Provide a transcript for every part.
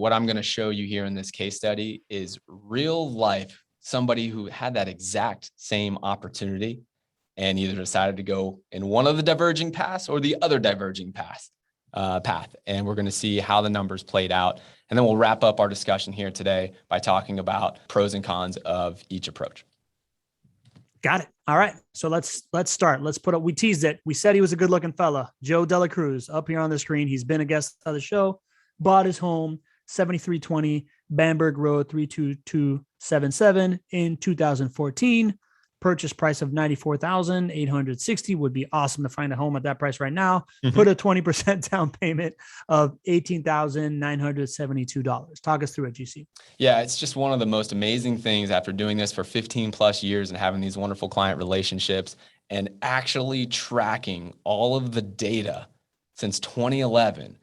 What I'm going to show you here in this case study is real life, somebody who had that exact same opportunity and either decided to go in one of the diverging paths or the other diverging path. And we're going to see how the numbers played out. And then we'll wrap up our discussion here today by talking about pros and cons of each approach. Got it. All right. So let's start. We teased it. We said he was a good looking fella. Joe Dela Cruz up here on the screen. He's been a guest on the show, bought his home, 7320 Bamberg Road, 32277 in 2014. Purchase price of $94,860. Would be awesome to find a home at that price right now. Put a 20% down payment of $18,972. Talk us through it, GC. Yeah, it's just one of the most amazing things after doing this for 15 plus years and having these wonderful client relationships and actually tracking all of the data since 2011.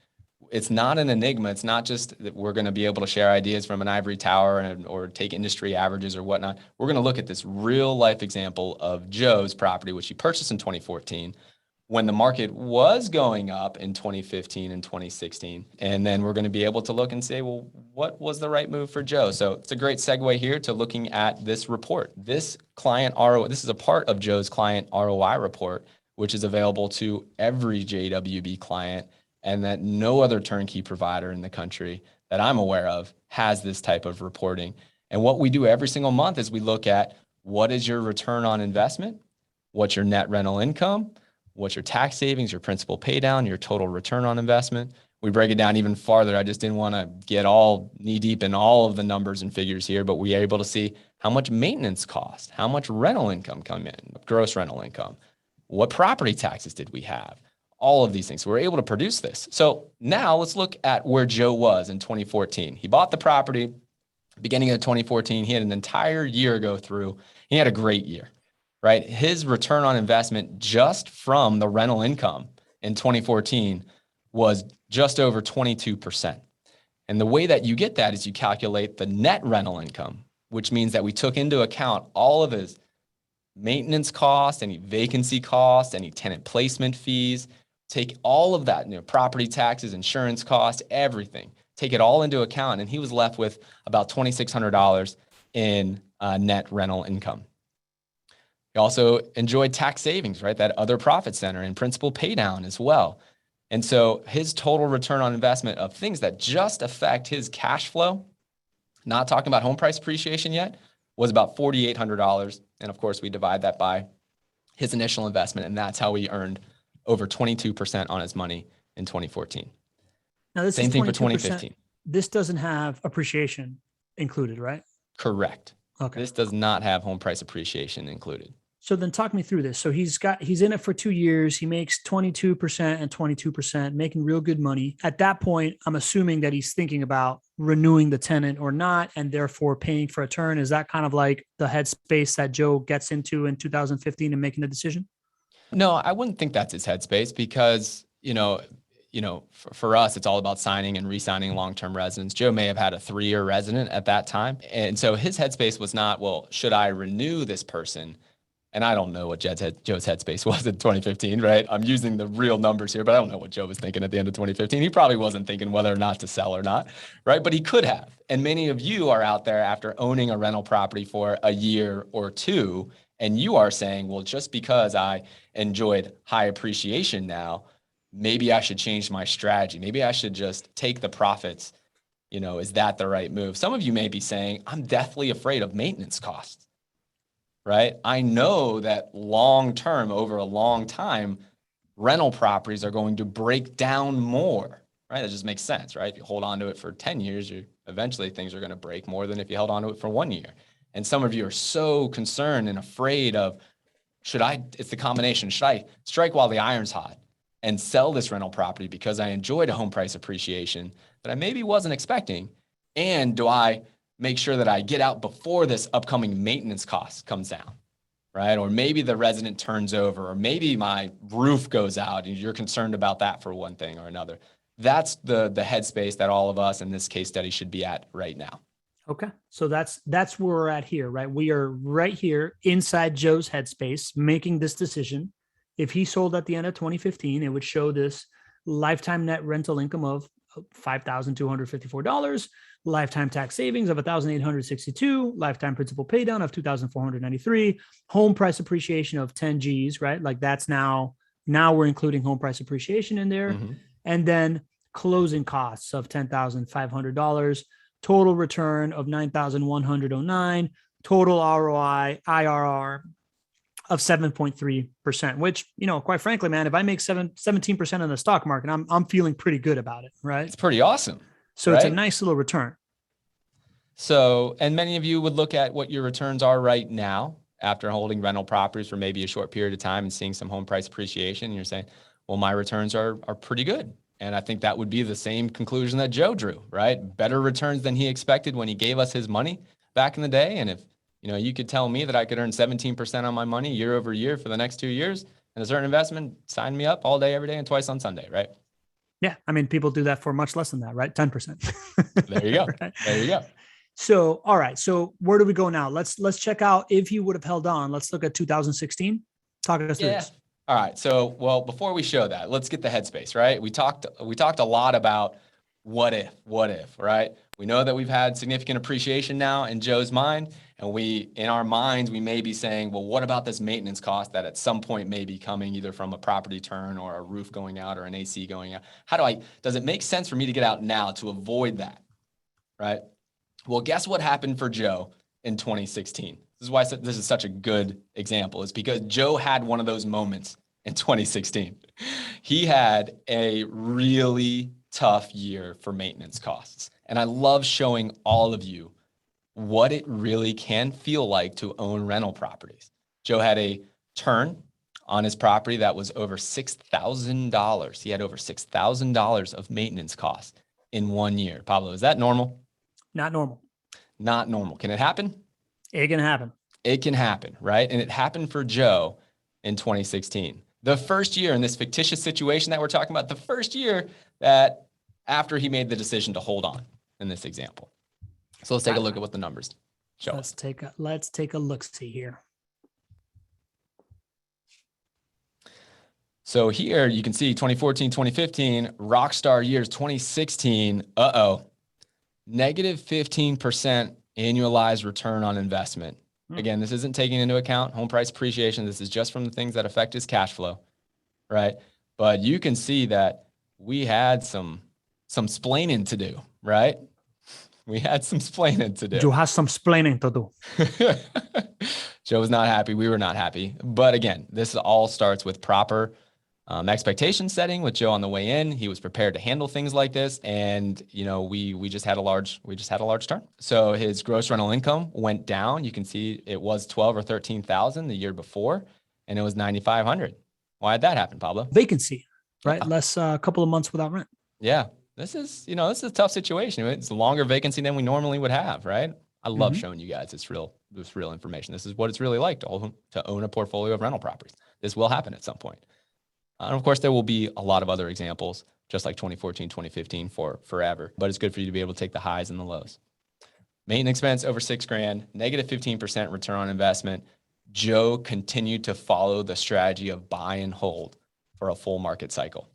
It's not an enigma. It's not just that we're going to be able to share ideas from an ivory tower or take industry averages or whatnot. We're going to look at this real life example of Joe's property, which he purchased in 2014 when the market was going up in 2015 and 2016. And then we're going to be able to look and say, well, what was the right move for Joe? So it's a great segue here to looking at this report. This client ROI, this is a part of Joe's client ROI report, which is available to every JWB client, and that no other turnkey provider in the country that I'm aware of has this type of reporting. And what we do every single month is we look at what is your return on investment, what's your net rental income, what's your tax savings, your principal pay down, your total return on investment. We break it down even farther. I just didn't want to get all knee deep in all of the numbers and figures here, but we are able to see how much maintenance cost, how much rental income come in, gross rental income, what property taxes did we have, all of these things. So we're able to produce this. So now let's look at where Joe was in 2014. He bought the property beginning of 2014. He had an entire year go through. He had a great year, right? His return on investment just from the rental income in 2014 was just over 22%. And the way that you get that is you calculate the net rental income, which means that we took into account all of his maintenance costs, any vacancy costs, any tenant placement fees, take all of that, property taxes, insurance costs, everything, take it all into account. And he was left with about $2,600 in net rental income. He also enjoyed tax savings, right? That other profit center and principal pay down as well. And so his total return on investment of things that just affect his cash flow, not talking about home price appreciation yet, was about $4,800. And of course, we divide that by his initial investment, and that's how he earned over 22% on his money in 2014. Now, this Same thing for 2015. This doesn't have appreciation included, right? Correct. Okay. This does not have home price appreciation included. So then talk me through this. So he's in it for 2 years. He makes 22% and 22%, making real good money. At that point, I'm assuming that he's thinking about renewing the tenant or not, and therefore paying for a turn. Is that kind of like the headspace that Joe gets into in 2015 and making the decision? No, I wouldn't think that's his headspace because, for us, it's all about signing and re-signing long-term residents. Joe may have had a 3-year resident at that time. And so his headspace was not, well, should I renew this person? And I don't know what Joe's headspace was in 2015, right? I'm using the real numbers here, but I don't know what Joe was thinking at the end of 2015. He probably wasn't thinking whether or not to sell or not, right? But he could have. And many of you are out there after owning a rental property for a year or two, and you are saying, well, just because I enjoyed high appreciation now, maybe I should change my strategy. Maybe I should just take the profits. Is that the right move? Some of you may be saying, I'm deathly afraid of maintenance costs, right? I know that long-term, over a long time, rental properties are going to break down more, right? That just makes sense, right? If you hold on to it for 10 years, eventually things are going to break more than if you held on to it for 1 year. And some of you are so concerned and afraid of, it's the combination, should I strike while the iron's hot and sell this rental property because I enjoyed a home price appreciation that I maybe wasn't expecting? And do I make sure that I get out before this upcoming maintenance cost comes down, right? Or maybe the resident turns over, or maybe my roof goes out and you're concerned about that for one thing or another. That's the headspace that all of us in this case study should be at right now. Okay. So that's where we're at here, right? We are right here inside Joe's headspace, making this decision. If he sold at the end of 2015, it would show this lifetime net rental income of $5,254, lifetime tax savings of $1,862, lifetime principal paydown of $2,493, home price appreciation of 10 G's, right? Like that's now we're including home price appreciation in there. Mm-hmm. And then closing costs of $10,500, total return of $9,109, total ROI, IRR of 7.3%, which, quite frankly, man, if I make 17% in the stock market, I'm feeling pretty good about it, right? It's pretty awesome. So right? It's a nice little return. So, and many of you would look at what your returns are right now after holding rental properties for maybe a short period of time and seeing some home price appreciation. And you're saying, well, my returns are pretty good. And I think that would be the same conclusion that Joe drew, right? Better returns than he expected when he gave us his money back in the day. And if, you could tell me that I could earn 17% on my money year over year for the next 2 years and a certain investment, sign me up all day, every day, and twice on Sunday, right? Yeah. I mean, people do that for much less than that, right? 10%. There you go. Right? There you go. So, all right. So where do we go now? Let's check out if he would have held on. Let's look at 2016. Talk us through this. All right. So, well, before we show that, let's get the headspace, right? We talked a lot about what if, right? We know that we've had significant appreciation now in Joe's mind. And in our minds, we may be saying, well, what about this maintenance cost that at some point may be coming either from a property turn or a roof going out or an AC going out? Does it make sense for me to get out now to avoid that, right? Well, guess what happened for Joe in 2016? This is why this is such a good example. It's because Joe had one of those moments in 2016. He had a really tough year for maintenance costs. And I love showing all of you what it really can feel like to own rental properties. Joe had a turn on his property that was over $6,000. He had over $6,000 of maintenance costs in 1 year. Pablo, is that normal? Not normal. Not normal. Can it happen? It can happen. It can happen, right? And it happened for Joe in 2016. The first year in this fictitious situation that we're talking about, the first year that after he made the decision to hold on in this example. So let's take a look at what the numbers show us. Let's take a look-see here. So here you can see 2014, 2015, rockstar years, 2016, negative 15% annualized return on investment. Again, this isn't taking into account home price appreciation. This is just from the things that affect his cash flow, right? But you can see that we had some splaining to do, right? We had some splaining to do. You have some splaining to do. Joe was not happy. We were not happy. But again, this all starts with proper expectation setting with Joe on the way in. He was prepared to handle things like this. And, we just had a large turn. So his gross rental income went down. You can see it was 12 or 13,000 the year before, and it was 9,500. Why did that happen, Pablo? Vacancy, right? Less a couple of months without rent. Yeah. This is a tough situation. It's a longer vacancy than we normally would have, right? I love showing you guys this real information. This is what it's really like to own a portfolio of rental properties. This will happen at some point. And of course, there will be a lot of other examples, just like 2014, 2015 for forever. But it's good for you to be able to take the highs and the lows. Maintenance expense over $6,000, negative 15% return on investment. Joe continued to follow the strategy of buy and hold for a full market cycle.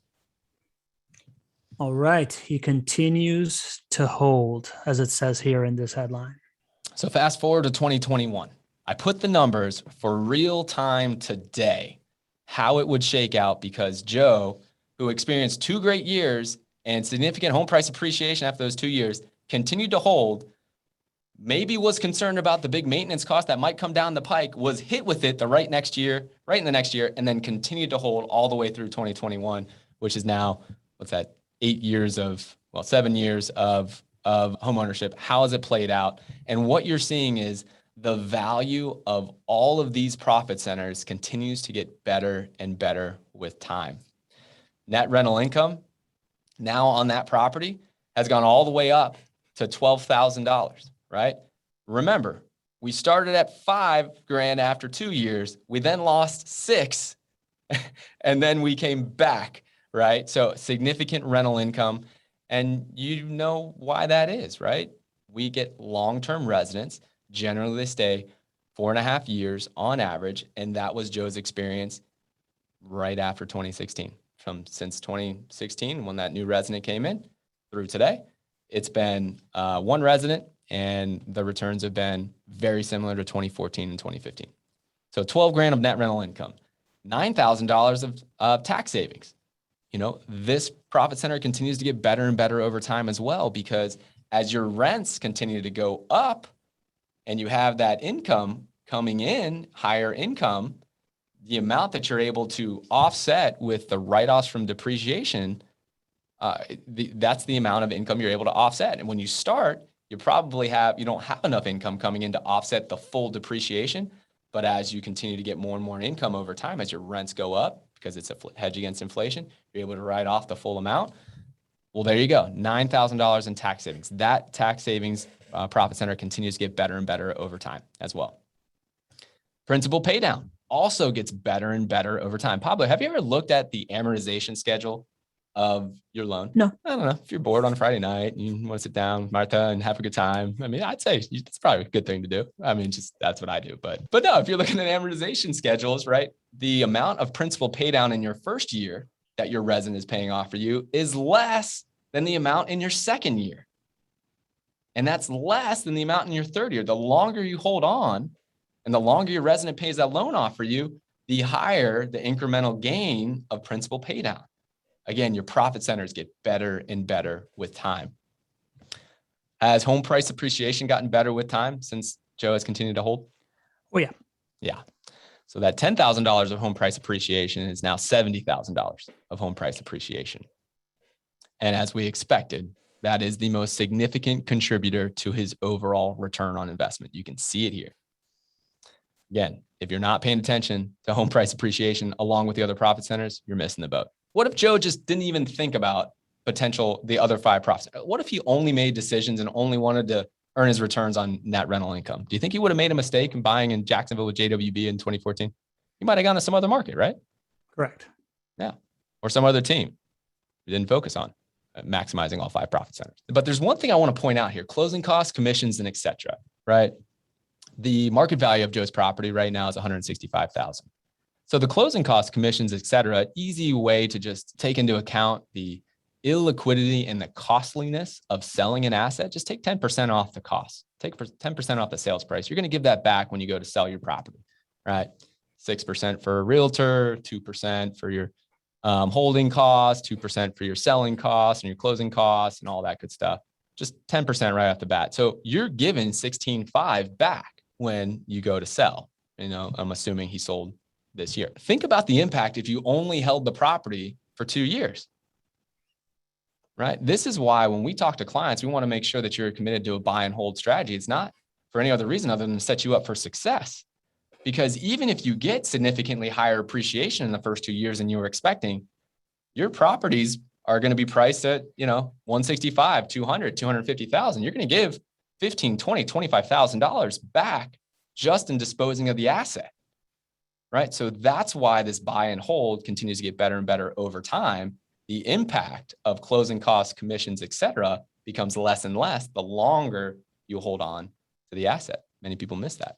All right. He continues to hold, as it says here in this headline. So fast forward to 2021. I put the numbers for real time today, how it would shake out, because Joe, who experienced 2 great years and significant home price appreciation after those 2 years, continued to hold, maybe was concerned about the big maintenance cost that might come down the pike, was hit with it right in the next year, and then continued to hold all the way through 2021, which is now, 7 years of home ownership. How has it played out? And what you're seeing is the value of all of these profit centers continues to get better and better with time. Net rental income now on that property has gone all the way up to $12,000, right? Remember, we started at $5,000 after 2 years. We then lost 6, and then we came back, right? So significant rental income. And you know why that is, right? We get long-term residents. Generally, they stay 4.5 years on average. And that was Joe's experience right after 2016. Since 2016, when that new resident came in, through today, it's been one resident, and the returns have been very similar to 2014 and 2015. So 12 grand of net rental income, $9,000 of tax savings. You know, this profit center continues to get better and better over time as well, because as your rents continue to go up and you have that income coming in, higher income, the amount that you're able to offset with the write-offs from depreciation, that's the amount of income you're able to offset. And when you start, you don't have enough income coming in to offset the full depreciation. But as you continue to get more and more income over time, as your rents go up, because it's a hedge against inflation, you're able to write off the full amount. Well, there you go, $9,000 in tax savings. That tax savings profit center continues to get better and better over time as well. Principal pay down also gets better and better over time. Pablo, have you ever looked at the amortization schedule of your loan? No. I don't know. If you're bored on a Friday night and you want to sit down with Martha and have a good time, I mean, I'd say it's probably a good thing to do. I mean, just that's what I do. But no, if you're looking at amortization schedules, right, the amount of principal pay down in your first year that your resident is paying off for you is less than the amount in your second year. And that's less than the amount in your third year. The longer you hold on and the longer your resident pays that loan off for you, the higher the incremental gain of principal pay down. Again, your profit centers get better and better with time. Has home price appreciation gotten better with time since Joe has continued to hold? Oh, yeah. Yeah. So that $10,000 of home price appreciation is now $70,000 of home price appreciation. And as we expected, that is the most significant contributor to his overall return on investment. You can see it here. Again, if you're not paying attention to home price appreciation along with the other profit centers, you're missing the boat. What if Joe just didn't even think about the other 5 profits? What if he only made decisions and only wanted to earn his returns on net rental income? Do you think he would have made a mistake in buying in Jacksonville with JWB in 2014? He might have gone to some other market, right? Correct. Yeah. Or some other team he didn't focus on maximizing all 5 profit centers. But there's one thing I want to point out here: closing costs, commissions, and et cetera, right? The market value of Joe's property right now is $165,000. So the closing costs, commissions, et cetera, easy way to just take into account the illiquidity and the costliness of selling an asset. Just take 10% off the cost. Take 10% off the sales price. You're going to give that back when you go to sell your property, right? 6% for a realtor, 2% for your holding costs, 2% for your selling costs and your closing costs and all that good stuff. Just 10% right off the bat. So you're given $16,500 back when you go to sell. You know, I'm assuming he sold this year. Think about the impact if you only held the property for 2 years, right? This is why when we talk to clients, we want to make sure that you're committed to a buy and hold strategy. It's not for any other reason other than to set you up for success. Because even if you get significantly higher appreciation in the first 2 years than you were expecting, your properties are going to be priced at, you know, 165, 200, 250,000. You're going to give $15,000, $20,000, $25,000 back just in disposing of the asset, right? So that's why this buy and hold continues to get better and better over time. The impact of closing costs, commissions, et cetera, becomes less and less the longer you hold on to the asset. Many people miss that.